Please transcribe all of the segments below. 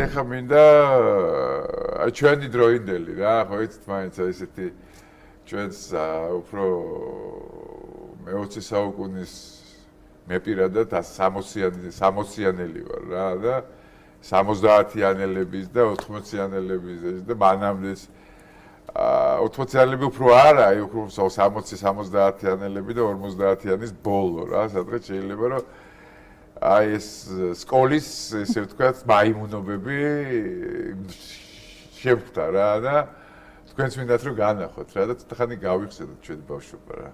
ეხა მინდა ჩვენი დროინდელი რა, ხო იცით მაინც ესეთი ჩვენს უფრო მე-20 საუკუნის მე პირადად 60-იანელი ვარ რა და 70-იანელების და 80-იანელების და მანამდეც 80-იანელები უფრო არა, უფრო 60-70-იანელები და 50-იანის ბოლო რა, სადღაც შეიძლება რომ აი ეს სკოლის ესე ვთქვათ მაიმუნობები შემხვდა რა და თქვენც მინდათ რომ განახოთ რა და ცოტა ხანი გავიხსენოთ ჩვენი ბავშვობა რა.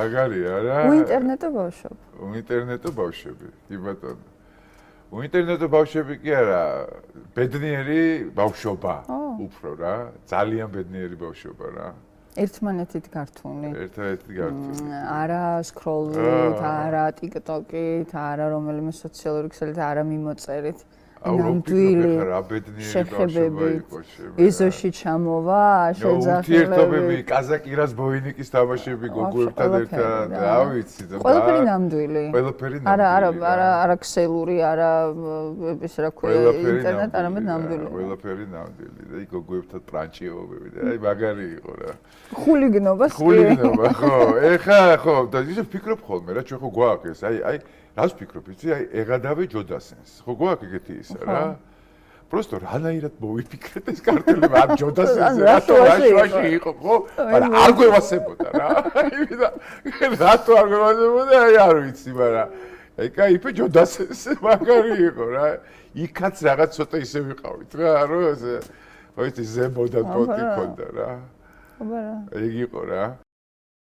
აგარია რა. უინტერნეტო ბავშვობა. უინტერნეტო ბავშვები, კი ბატონო. უინტერნეტო ბავშვები კი არა, ბედნიერი ბავშვობა უფრო რა, ძალიან ბედნიერი ბავშვობა რა. ერთმანეთით გართული. ერთმანეთით გართული. არა სკროლით, არა TikTok-ით, არა რომელიმე სოციალური ქსელით, არა მიმოწერით. ნამდვილი შეხებები ეზოში ჩამოვა შეძახილები ურთიერთობები კაზაკირას ბოინიკის თამაშები გოგოებთან ერთად რა ვიცი და ყველაფერი ნამდვილი არა ქსელური არა ეს რა ქვია ინტერნეტ არამედ ნამდვილი ყველაფერი ნამდვილი და გოგოებთან პრანჩიობები და აი მაგარი იყო რა ხულიგნობა ხო ეხა ხო და ისე ვფიქრობ ხოლმე რა ჩვენ ხო გვაქვს აი რას ვფიქრობ იცი აი ეღადავე ჯოდასენს ხო გვაქვს ეგეთი ისა რა просто რანაირად მოვიფიქრეთ ეს კარტელი ამ ჯოდასენზე რატო რაში იყო ხო მაგრამ არ გვევასებოდა რა რატო არ გვევასებოდა აი არ ვიცი მაგრამ აი кайფე ჯოდასენს მაგარი იყო რა იქაც რაღაც ცოტა ისე ვიყავით რა რომ ეს ხო იცი ზემოდან პოტი ქონდა რა ეგ იყო რა